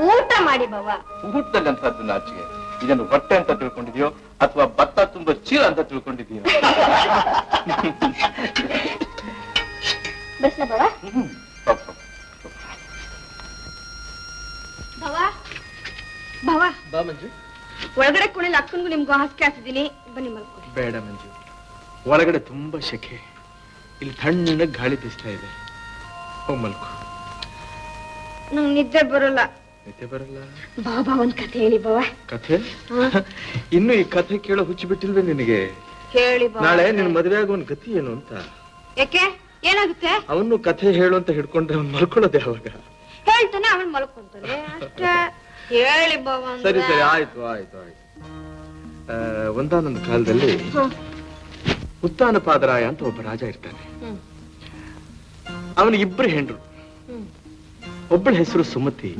ಊಟ ಮಾಡಿ ಬಾವ. ಊಟದಲ್ಲಿ ಅಂತದ್ದು ನಾಚಿಗೆ. ಇದನ್ನು ಹೊಟ್ಟೆ ಅಂತ ತಿಳ್ಕೊಂಡಿದ್ಯೋ ಅಥವಾ ಭತ್ತ ತುಂಬ ಚೀಲ ಅಂತ ತಿಳ್ಕೊಂಡಿದೀಯೋ? ಬಸ್ಲ ಬಾವ. ಬಾವ ಬಾವ ಬಾ ಮಂಜು. ಒಳಗಡೆ ಕುಣಿಲ್ ಅಕ್ಕನ್ಗೂ ನಿಮ್ಗೂ ಹಾಸಿಗೆ ಹಾಕಿದ್ದೀನಿ, ಬನ್ನಿ ಮಲ್ಕೊಳ್ಳಿ. ಬೇಡ ಮಂಜು, ಒಳಗಡೆ ತುಂಬಾ ಶೆಕೆ, ಇಲ್ಲಿ ತಣ್ಣಗೆ ಗಾಳಿ ಬೀಸ್ತಾ ಇದೆ. ಹೋಗ್ ಮಲ್ಕೋ. ನಂಗೆ ನಿದ್ದೆ ಬರಲ್ಲ. ನಿದ್ದೆ ಬರಲ್ಲ? ಬಾಬಾ ಒಂದ್ ಕಥೆ ಹೇಳಿ ಬಾವ. ಕಥೆ? ಇನ್ನು ಈ ಕಥೆ ಕೇಳೋ ಹುಚ್ಚು ಬಿಟ್ಟಿಲ್ವೇ ನಿನಗೆ? ಹೇಳಿ ಬಾವ. ನಾಳೆ ನಿನ್ ಮದುವೆ ಆಗೋ ಒಂದ್ ಗತಿ ಏನು ಅಂತ. ಯಾಕೆ, ಏನಾಗುತ್ತೆ? ಅವನು ಕಥೆ ಹೇಳು ಅಂತ ಹಿಡ್ಕೊಂಡ್ರೆ ಅವ್ನು ಮಲ್ಕೊಳ್ಳೋದೆ ಅವಾಗ. ಹೇಳ್ತಾನೆ, ಅವನ್ ಮಲ್ಕೊಂತಾನೆ ಅಷ್ಟೇ. ಹೇಳಿ ಬಾವ. ಸರಿ ಸರಿ, ಆಯ್ತು ಆಯ್ತು ಆಯ್ತು. ಒಂದಾನೊಂದು ಕಾಲದಲ್ಲಿ ಉತ್ತಾನಪಾದರಾಯ ಅಂತ ಒಬ್ಬ ರಾಜ ಇರ್ತಾನೆ. ಅವನಿಗೆ ಇಬ್ಬರು ಹೆಂಡ್ರು. ಒಬ್ಬಳ ಹೆಸರು ಸುಮತಿ,